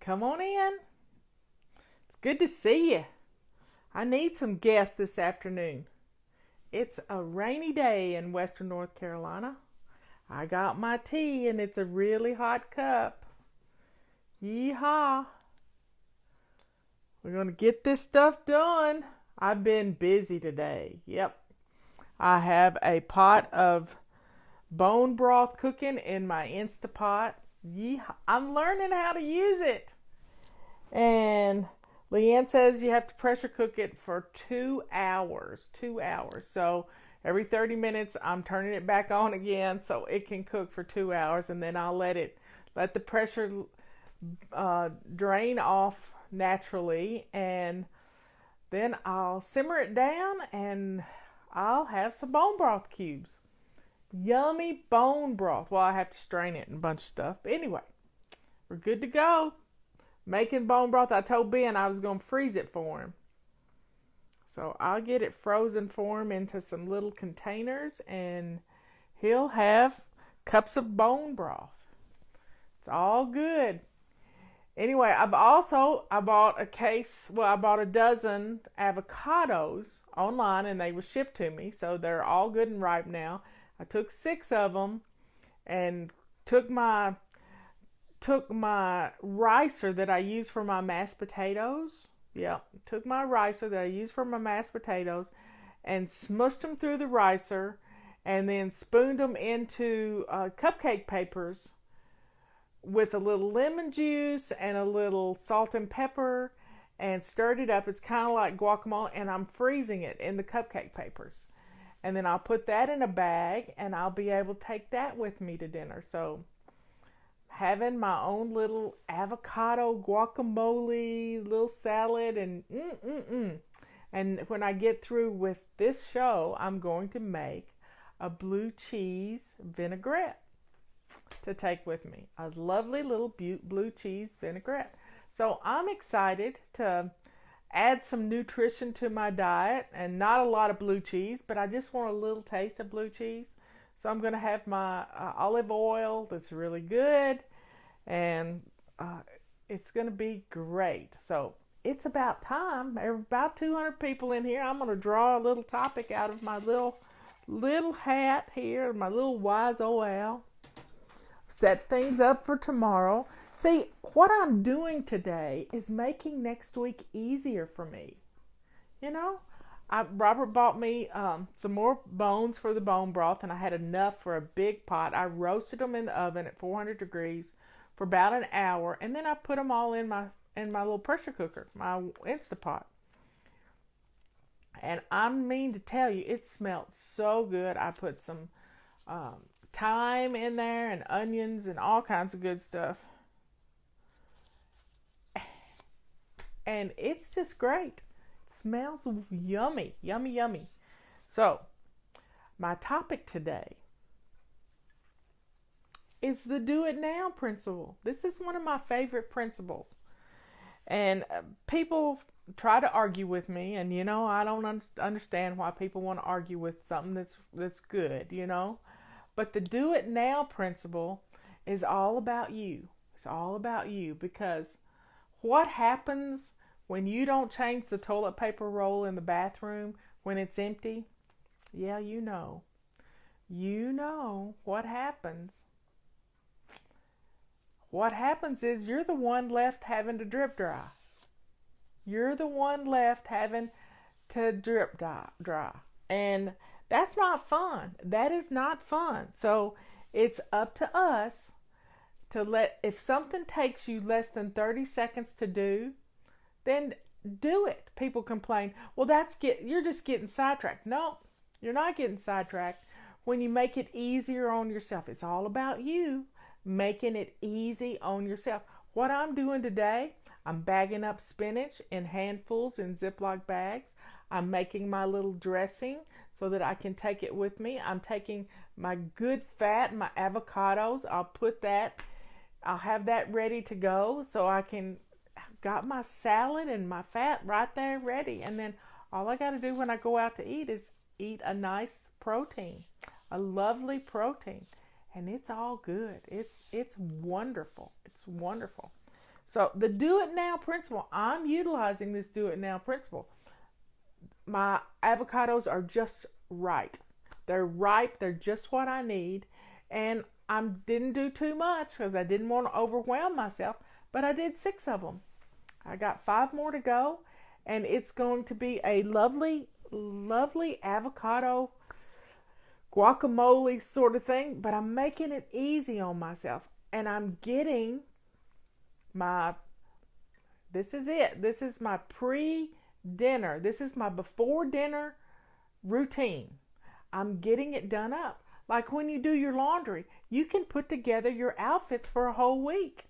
Come on in. It's good to see you. I need some guests this afternoon. It's a rainy day in Western North Carolina. I got my tea and it's a really hot cup. Yeehaw. We're going to get this stuff done. I've been busy today. Yep. I have a pot of bone broth cooking in my Instapot. Yeehaw. I'm learning how to use it. And Leanne says you have to pressure cook it for 2 hours. 2 hours. So every 30 minutes I'm turning it back on again so it can cook for 2 hours, and then I'll let the pressure drain off naturally, and then I'll simmer it down and I'll have some bone broth cubes. Yummy bone broth. Well, I have to strain it and a bunch of stuff. But anyway, we're good to go. Making bone broth. I told Ben I was going to freeze it for him. So I'll get it frozen for him into some little containers, and he'll have cups of bone broth. It's all good. Anyway, I bought a dozen avocados online, and they were shipped to me. So they're all good and ripe now. I took 6 of them and took my ricer that I use for my mashed potatoes. Yeah, took my ricer that I use for my mashed potatoes and smushed them through the ricer, and then spooned them into cupcake papers with a little lemon juice and a little salt and pepper, and stirred it up. It's kind of like guacamole, and I'm freezing it in the cupcake papers. And then I'll put that in a bag, and I'll be able to take that with me to dinner. So having my own little avocado guacamole, little salad, and And when I get through with this show, I'm going to make a blue cheese vinaigrette to take with me. A lovely little blue cheese vinaigrette. So I'm excited to add some nutrition to my diet, and not a lot of blue cheese, but I just want a little taste of blue cheese. So I'm going to have my olive oil that's really good, and it's going to be great. So it's about time. There are about 200 people in here. I'm going to draw a little topic out of my little hat here, my little wise old owl. Set things up for tomorrow. See, what I'm doing today is making next week easier for me. You know, Robert bought me some more bones for the bone broth, and I had enough for a big pot. I roasted them in the oven at 400 degrees for about an hour, and then I put them all in my little pressure cooker, my Instapot. And I mean to tell you, it smelled so good. I put some thyme in there and onions and all kinds of good stuff. And it's just great. It smells yummy, yummy, yummy. So, my topic today is the do it now principle. This is one of my favorite principles. And people try to argue with me, and you know, I don't understand why people want to argue with something that's good, you know. But the do it now principle is all about you. It's all about you, because what happens when you don't change the toilet paper roll in the bathroom when it's empty? Yeah, you know. You know what happens. What happens is you're the one left having to drip dry. You're the one left having to drip dry. And that's not fun. That is not fun. So it's up to us to if something takes you less than 30 seconds to do, then do it. People complain, well, you're just getting sidetracked. No, you're not getting sidetracked when you make it easier on yourself. It's all about you making it easy on yourself. What I'm doing today, I'm bagging up spinach in handfuls in Ziploc bags. I'm making my little dressing so that I can take it with me. I'm taking my good fat, my avocados. I'll have that ready to go, so I can got my salad and my fat right there ready. And then all I got to do when I go out to eat is eat a nice protein, a lovely protein. And it's all good. It's wonderful. It's wonderful. So the do it now principle, I'm utilizing this do it now principle. My avocados are just right. They're ripe. They're just what I need. And I didn't do too much because I didn't want to overwhelm myself, but I did 6 of them. I got 5 more to go, and it's going to be a lovely, lovely avocado guacamole sort of thing, but I'm making it easy on myself. And I'm getting my, this is it. This is my pre-dinner. This is my before dinner routine. I'm getting it done up. Like when you do your laundry, you can put together your outfits for a whole week.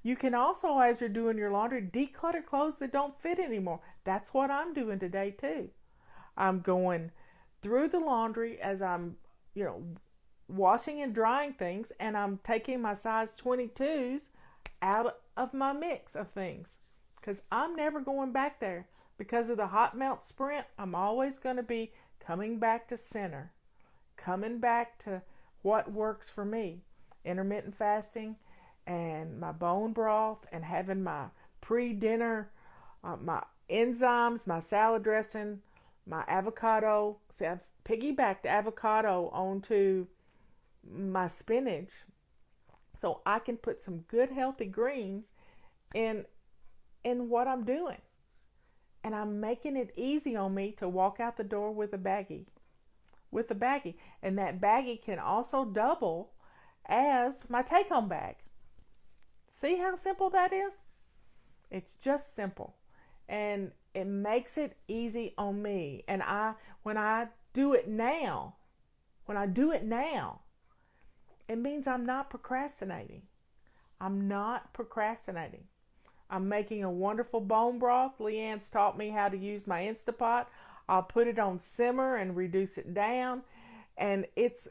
You can also, as you're doing your laundry, declutter clothes that don't fit anymore. That's what I'm doing today too. I'm going through the laundry as I'm, washing and drying things, and I'm taking my size 22s out of my mix of things because I'm never going back there. Because of the hot melt sprint, I'm always going to be coming back to center, coming back to what works for me. Intermittent fasting and my bone broth and having my pre-dinner, my enzymes, my salad dressing, my avocado. See, I've piggybacked avocado onto my spinach so I can put some good healthy greens in what I'm doing. And I'm making it easy on me to walk out the door with a baggie. And that baggie can also double as my take-home bag. See how simple that is? It's just simple. And it makes it easy on me. And when I do it now, it means I'm not procrastinating. I'm making a wonderful bone broth. Leanne's taught me how to use my Instapot. I'll put it on simmer and reduce it down. And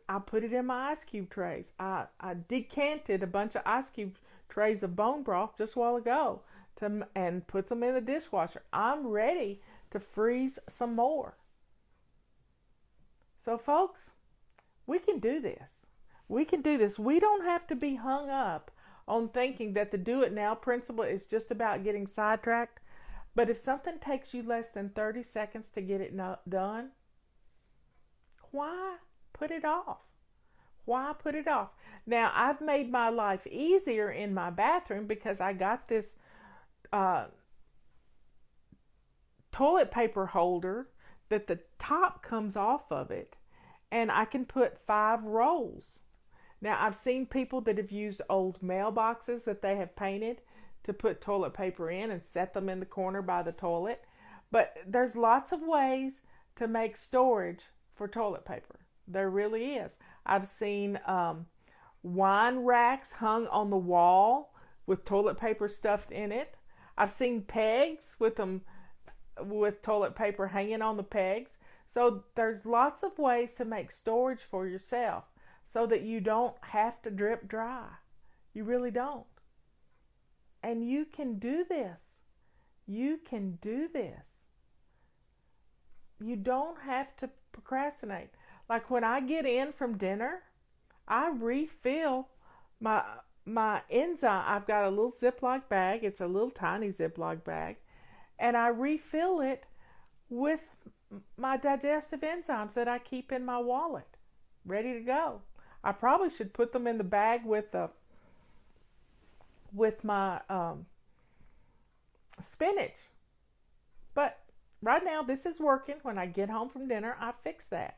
I put it in my ice cube trays. I decanted a bunch of ice cube trays of bone broth just a while ago and put them in the dishwasher. I'm ready to freeze some more. So folks, we can do this. We don't have to be hung up on thinking that the do it now principle is just about getting sidetracked. But if something takes you less than 30 seconds to get it done, why put it off? Now, I've made my life easier in my bathroom because I got this toilet paper holder that the top comes off of it, and I can put 5 rolls. Now, I've seen people that have used old mailboxes that they have painted to put toilet paper in and set them in the corner by the toilet. But there's lots of ways to make storage for toilet paper. There really is. I've seen wine racks hung on the wall with toilet paper stuffed in it. I've seen pegs with toilet paper hanging on the pegs. So there's lots of ways to make storage for yourself so that you don't have to drip dry. You really don't. And you can do this. You don't have to procrastinate. Like when I get in from dinner, I refill my enzyme. I've got a little Ziploc bag. It's a little tiny Ziploc bag. And I refill it with my digestive enzymes that I keep in my wallet, ready to go. I probably should put them in the bag with my spinach. But right now, this is working. When I get home from dinner, I fix that.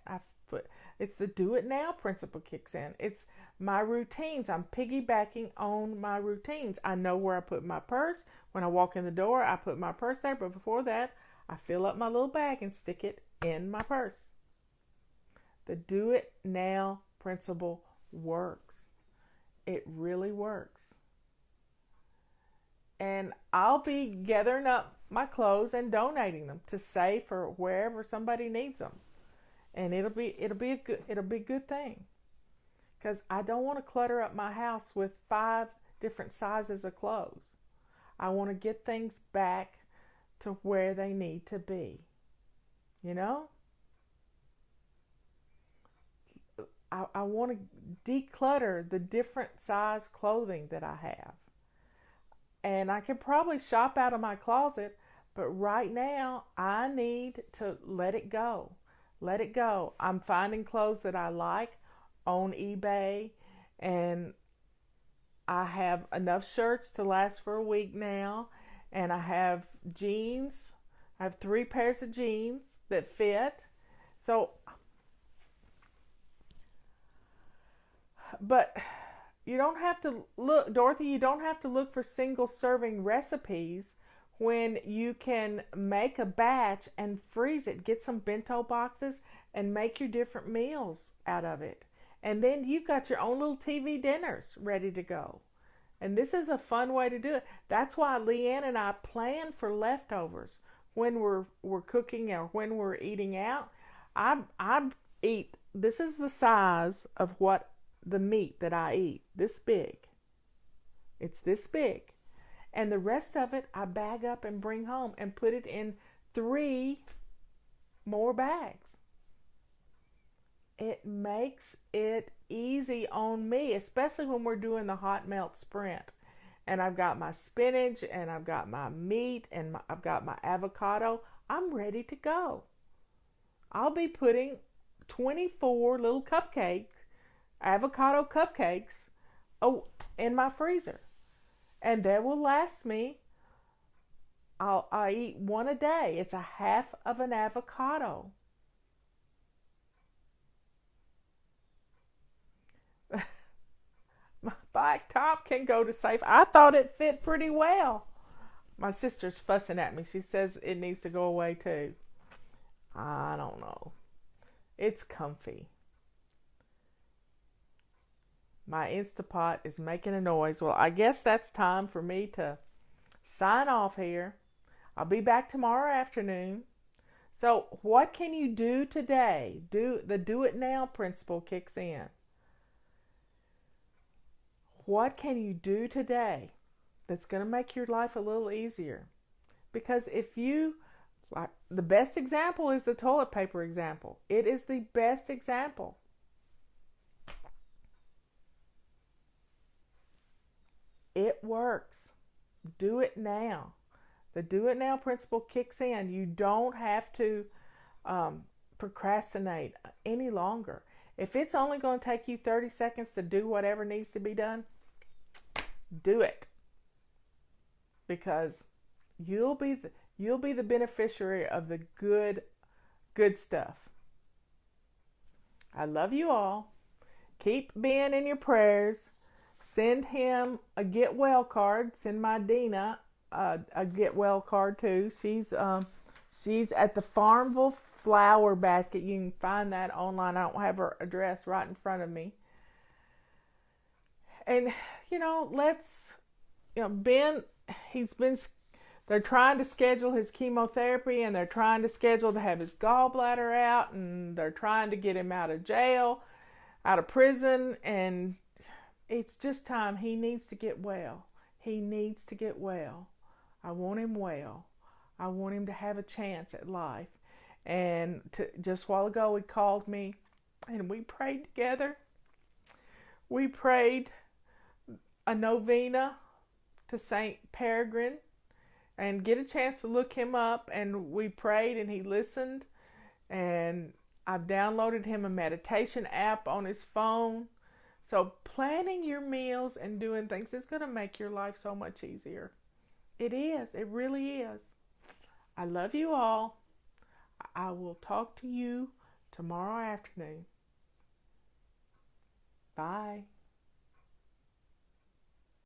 It's the do it now principle kicks in. It's my routines. I'm piggybacking on my routines. I know where I put my purse. When I walk in the door, I put my purse there. But before that, I fill up my little bag and stick it in my purse. The do it now principle works. It really works. And I'll be gathering up my clothes and donating them to save for wherever somebody needs them. And it'll be a good thing. Because I don't want to clutter up my house with 5 different sizes of clothes. I want to get things back to where they need to be. I want to declutter the different size clothing that I have. and I can probably shop out of my closet, but right now I need to let it go. Let it go. I'm finding clothes that I like on eBay, and I have enough shirts to last for a week now, and I have jeans. I have 3 pairs of jeans that fit. So, but you don't have to look, Dorothy, you don't have to look for single serving recipes when you can make a batch and freeze it. Get some bento boxes and make your different meals out of it. And then you've got your own little TV dinners ready to go. And this is a fun way to do it. That's why Leanne and I plan for leftovers when we're cooking or when we're eating out. I eat, this is the size of what the meat that I eat, this big. It's this big. And the rest of it I bag up and bring home and put it in 3 more bags. It makes it easy on me, especially when we're doing the hot melt sprint. And I've got my spinach and I've got my meat and I've got my avocado. I'm ready to go. I'll be putting 24 little avocado cupcakes, in my freezer. And that will last me. I eat 1 a day. It's a half of an avocado. My black top can go to safe. I thought it fit pretty well. My sister's fussing at me. She says it needs to go away too. I don't know. It's comfy. My Instapot is making a noise. Well, I guess that's time for me to sign off here. I'll be back tomorrow afternoon. So what can you do today? The do it now principle kicks in. What can you do today that's going to make your life a little easier? Because the best example is the toilet paper example. It is the best example. It works. Do it now. The do it now principle kicks in. You don't have to procrastinate any longer. If it's only going to take you 30 seconds to do whatever needs to be done, do it. Because you'll be the beneficiary of the good stuff. I love you all. Keep Ben in your prayers. Send him a get well card. Send my Dina a get well card too. She's at the Farmville Flower Basket. You can find that online. I don't have her address right in front of me. And Ben, they're trying to schedule his chemotherapy, and they're trying to schedule to have his gallbladder out, and they're trying to get him out of jail, out of prison, and it's just time. He needs to get well. He needs to get well. I want him well. I want him to have a chance at life. And just a while ago, he called me, and we prayed together. We prayed a novena to Saint Peregrine, and get a chance to look him up. And we prayed, and he listened. And I've downloaded him a meditation app on his phone. So planning your meals and doing things is going to make your life so much easier. It is. It really is. I love you all. I will talk to you tomorrow afternoon. Bye.